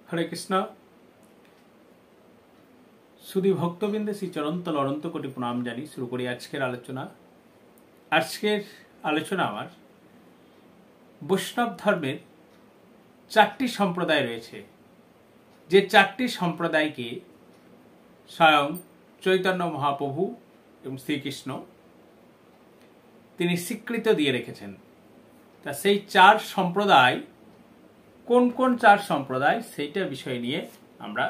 হরে কৃষ্ণ। শুধু ভক্তবৃন্দে শ্রী চরণতল অনন্ত কোটি প্রণাম জানি শুরু করি আজকের আলোচনা। আজকের আলোচনা আমার বৈষ্ণব ধর্মের 4টি সম্প্রদায় রয়েছে, যে 4টি সম্প্রদায়কে স্বয়ং চৈতন্য মহাপ্রভু এবং শ্রীকৃষ্ণ তিনি স্বীকৃত দিয়ে রেখেছেন। তা সেই 4 সম্প্রদায় কোন কোন 4 সম্প্রদায় সেইটা বিষয় নিয়ে আমরা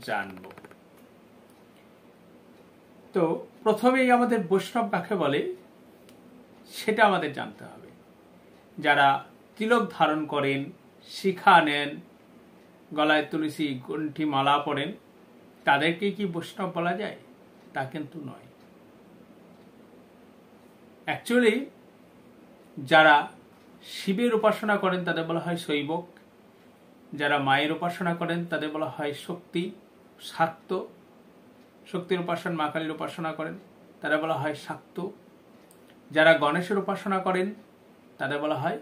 জানব। তো প্রথমেই আমাদের বৈষ্ণব কাকে বলে সেটা আমাদের জানতে হবে। যারা তিলক ধারণ করেন, শিখা নেন, গলায় তুলসী গণ্ঠি মালা পরেন, তাদেরকে কি বৈষ্ণব বলা যায়? তা কিন্তু নয়। অ্যাকচুয়ালি যারা শিবের উপাসনা করেন তাদের বলা হয় শৈবক, যারা মায়ের উপাসনা করেন তাদের বলা হয় শক্তি শাক্ত, শক্তির উপাসনা মা কালীর উপাসনা করেন তারা বলা হয় শাক্ত, যারা গণেশের উপাসনা করেন তাদের বলা হয়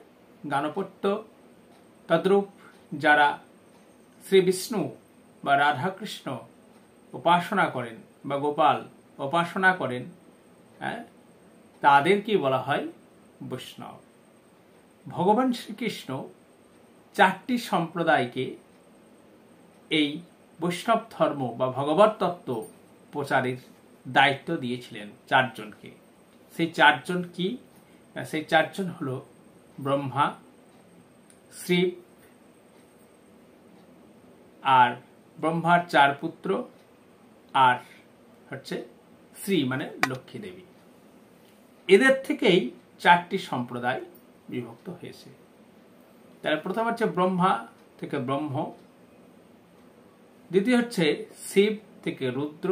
গাণপত্য। তদ্রূপ যারা শ্রী বিষ্ণু বা রাধাকৃষ্ণ উপাসনা করেন বা গোপাল উপাসনা করেন, তাদেরকে বলা হয় বৈষ্ণব। ভগবান শ্রীকৃষ্ণ 4টি সম্প্রদায়কে এই বৈষ্ণব ধর্ম বা ভগবত তত্ত্ব প্রচারের দায়িত্ব দিয়েছিলেন 4 জনকে। সেই 4 জন কি? সেই 4 জন হল ব্রহ্মা, শিব, আর ব্রহ্মার 4 পুত্র, আর হচ্ছে শ্রী মানে লক্ষ্মী দেবী। এদের থেকেই 4টি সম্প্রদায় বিভক্ত হয়েছে। তাহলে প্রথম হচ্ছে ব্রহ্মা থেকে ব্রহ্ম, দ্বিতীয় হচ্ছে শিব থেকে রুদ্র,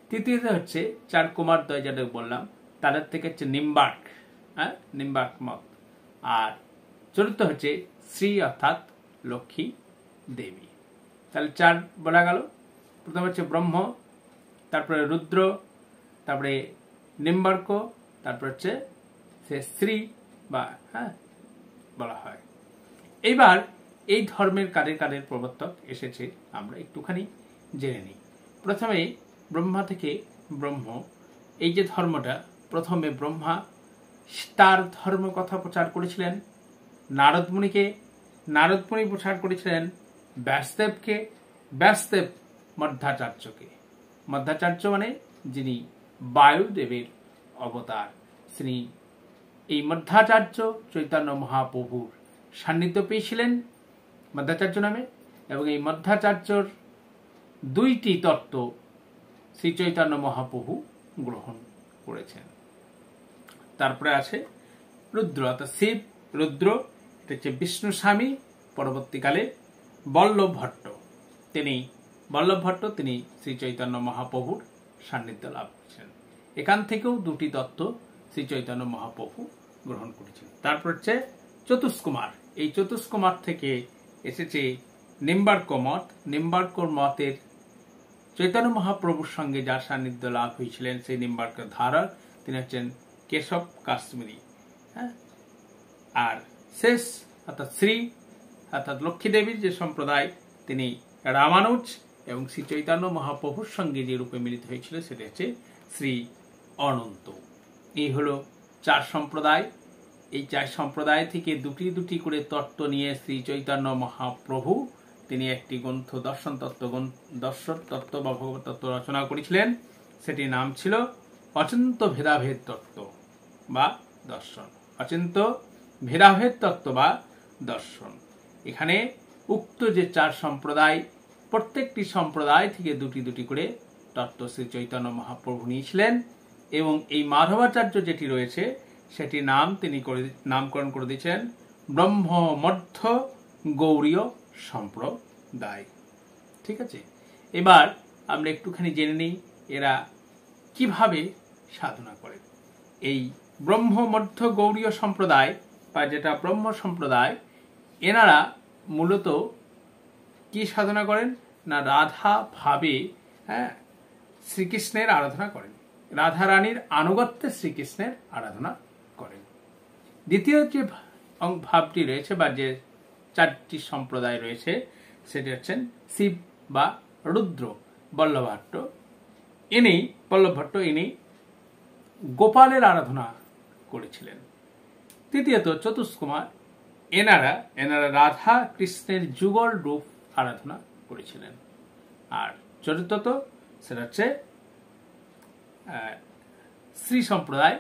তৃতীয়তে হচ্ছে 4 কুমারদ্বয় যাদের বললাম তাদের থেকে হচ্ছে নিম্বার্ক, নিম্বার্ক মত, আর চতুর্থ হচ্ছে শ্রী অর্থাৎ লক্ষ্মী দেবী। তাহলে 4 বলা গেল। প্রথম হচ্ছে ব্রহ্ম, তারপরে রুদ্র, তারপরে নিম্বার্ক, তারপর হচ্ছে সে শ্রী বা বলা হয়। এইবার এই ধর্মের কাদের কাদের প্রবর্তক এসেছে আমরা একটুখানি জেনে নিই। প্রথমে ব্রহ্মা থেকে ব্রহ্ম, এই যে ধর্মটা, প্রথমে ব্রহ্মা তার ধর্ম কথা প্রচার করেছিলেন নারদ মুনিকে, নারদ মুনি প্রচার করেছিলেন ব্যাসদেবকে, ব্যাসদেব মধ্যাচার্যকে। মধ্যাচার্য মানে যিনি বায়ুদেবের অবতার, তিনি এই মধ্যাচার্য চৈতন্য মহাপ্রভুর সান্নিধ্য পেয়েছিলেন মধ্যাচার্য নামে, এবং এই মধ্যাচার্যর 2টি তত্ত্ব শ্রী চৈতন্য মহাপ্রভু গ্রহণ করেছেন। তারপরে আছে রুদ্র অর্থাৎ শিব, রুদ্র এটা হচ্ছে বিষ্ণু স্বামী, পরবর্তীকালে বল্লভ ভট্ট, তিনি শ্রী চৈতন্য মহাপ্রভুর সান্নিধ্য লাভ করেছেন। এখান থেকেও 2টি তত্ত্ব শ্রী চৈতন্য মহাপ্রভু গ্রহণ করেছেন। তারপর হচ্ছে চতুষ্কুমার, এই চতুষ্কুমার থেকে এসেছে নিম্বার্ক মত। নিম্বার্ক মতের চৈতন্য মহাপ্রভুর সঙ্গে যার সান্নিধ্য লাভ হয়েছিলেন সেই নিম্বার্কের ধারক তিনি হচ্ছেন কেশব কাশ্মীরি। আর শেষ অর্থাৎ শ্রী অর্থাৎ লক্ষ্মী দেবীর যে সম্প্রদায়, তিনি রামানুজ, এবং শ্রী চৈতন্য মহাপ্রভুর সঙ্গে যে রূপে মিলিত হয়েছিল সেটা হচ্ছে শ্রী অনন্ত। এই হলো 4 সম্প্রদায়। এই 4 সম্প্রদায় থেকে 2টি করে তত্ত্ব নিয়ে শ্রী চৈতন্য মহাপ্রভু তিনি একটি গ্রন্থ দর্শন তত্ত্ব বা ভগবত তত্ত্ব রচনা করেছিলেন। সেটির নাম ছিল অচিন্ত ভেদাভেদ তত্ত্ব বা দর্শন। অচিন্ত ভেদাভেদ তত্ত্ব বা দর্শন। এখানে উক্ত যে 4 সম্প্রদায়, প্রত্যেকটি সম্প্রদায় থেকে 2টি করে তত্ত্ব শ্রী চৈতন্য মহাপ্রভু নিয়েছিলেন, এবং এই মাধবাচার্য যেটি রয়েছে সেটি তিনি নামকরণ করে দিয়েছেন ব্রহ্ম মধ্য গৌড়ীয় সম্প্রদায়। ঠিক আছে, এবার আমরা একটুখানি জেনে নিই এরা কিভাবে সাধনা করে। এই ব্রহ্ম মধ্য গৌড়ীয় সম্প্রদায় বা যেটা ব্রহ্ম সম্প্রদায়, এনারা মূলত কি সাধনা করেন না রাধা ভাবে শ্রীকৃষ্ণের আরাধনা করেন, রাধা রানীর আনুগত্যে শ্রীকৃষ্ণের আরাধনা করেন। দ্বিতীয় যে ভাবটি রয়েছে বা যে 4টি সম্প্রদায় রয়েছে সেটি হচ্ছেন শিব বা রুদ্র বল্লভভট্ট। ইনি গোপালের আরাধনা করেছিলেন। তৃতীয়ত চতুষ্কুমার, এনারা রাধা কৃষ্ণের যুগল রূপ আরাধনা করেছিলেন। আর চতুর্থত সেটা হচ্ছে শ্রী সম্প্রদায়,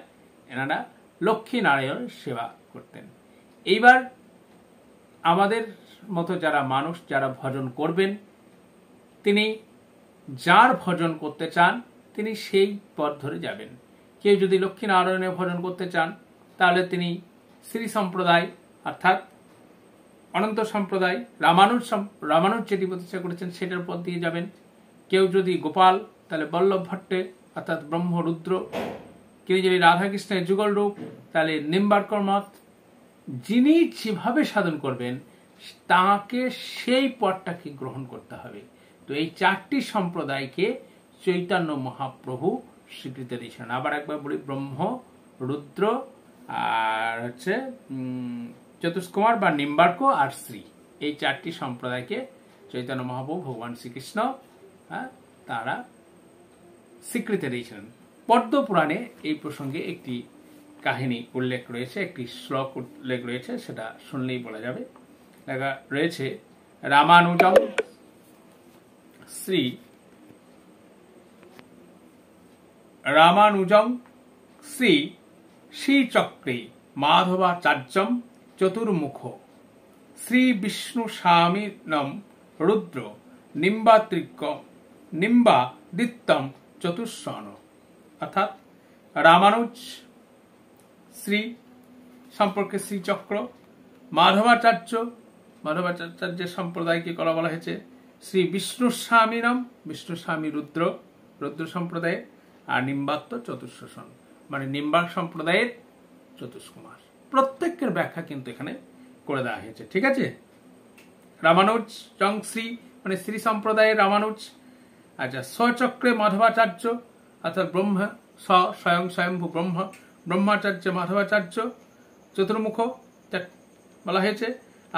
এনারা লক্ষ্মী নারায়ণের সেবা করতেন। এইবার আমাদের মতো যারা মানুষ যারা ভজন করবেন, তিনি যার ভজন করতে চান তিনি সেই পথ ধরে যাবেন। কেউ যদি লক্ষ্মী নারায়ণের ভজন করতে চান তাহলে তিনি শ্রী সম্প্রদায় অর্থাৎ অনন্ত সম্প্রদায় রামানুজ যেটি প্রতিষ্ঠা করেছেন সেটার পথ দিয়ে যাবেন। কেউ যদি গোপাল তাহলে বল্লভ ভট্টে অর্থাৎ ব্রহ্মরুদ্র, কেউ যদি রাধাকৃষ্ণের যুগল রূপ তাহলে নিম্বার্কর মত। যিনি যেভাবে সাধন করবেন তাকে সেই পথটাকে গ্রহণ করতে হবে। তো এই চারটি সম্প্রদায়কে চৈতন্য মহাপ্রভু স্বীকৃতি দিয়েছেন। আবার একবার বলি, ব্রহ্ম, রুদ্র আর হচ্ছে চতুষ্কুমার বা নিম্বার্ক আর শ্রী, এই চারটি সম্প্রদায়কে চৈতন্য মহাপ্রভু ভগবান শ্রীকৃষ্ণ তারা স্বীকৃতি দিয়েছিলেন। পদ্ম পুরাণে এই প্রসঙ্গে একটি কাহিনী উল্লেখ রয়েছে, একটি শ্লোক উল্লেখ রয়েছে, সেটা শুনলেই বলা যাবে। লেখা রয়েছে, রামানুজং শ্রী শ্রীচক্রে মাধবাচার্যম চতুর্মুখ শ্রী বিষ্ণু স্বামীনম রুদ্র নিম্বাদিত্যম চতুষ্ষণ। অর্থাৎ রামানুজ শ্রী সম্পর্কে শ্রীচক্র, মাধবাচার্যের সম্প্রদায়কে বলা হয়েছে শ্রী বিষ্ণু স্বামীনম, বিষ্ণু স্বামী রুদ্র সম্প্রদায়ের, আর নিম্বাত্ত চতুষ্ষণ মানে নিম্বার্ক সম্প্রদায়ের চতুষ্কুমার। প্রত্যেকের ব্যাখ্যা কিন্তু এখানে করে দেওয়া হয়েছে। ঠিক আছে, রামানুজ জং শ্রী মানে শ্রী সম্প্রদায়ের রামানুজ। আচ্ছা, স্বচক্রে মাধবাচার্য অর্থাৎ স্বয়ংভূ ব্রহ্মাচার্য মাধবাচার্য চতুর্মুখ বলা হয়েছে।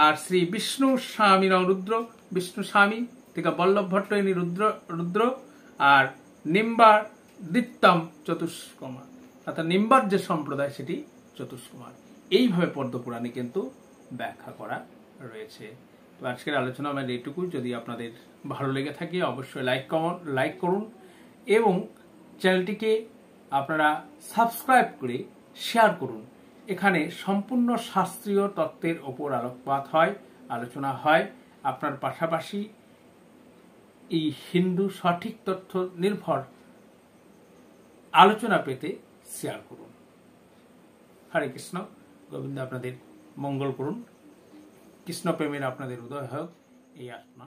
আর শ্রী বিষ্ণু স্বামী রুদ্র, বিষ্ণু স্বামী থেকে বল্লভ ভট্ট ইনি রুদ্র। আর নিম্বাদিত্যম চতুষ্কুমার অর্থাৎ নিম্বার যে সম্প্রদায় সেটি চতুষ্কুমার। এইভাবে পদ্মপুরাণে কিন্তু ব্যাখ্যা করা রয়েছে। তো আজকের আলোচনা আমার এইটুকু। যদি আপনাদের ভালো লেগে থাকে অবশ্যই লাইক করুন এবং চ্যানেলটিকে আপনারা সাবস্ক্রাইব করে শেয়ার করুন। এখানে সম্পূর্ণ শাস্ত্রীয় তত্ত্বের ওপর আলোকপাত হয়, আলোচনা হয়। আপনার পাশাপাশি এই হিন্দু সঠিক তথ্য নির্ভর আলোচনা পেতে শেয়ার করুন। হরে কৃষ্ণ, গোবিন্দ আপনাদের মঙ্গল করুন। কৃষ্ণ প্রেমের আপনাদের উদয় হোক এই আত্মা।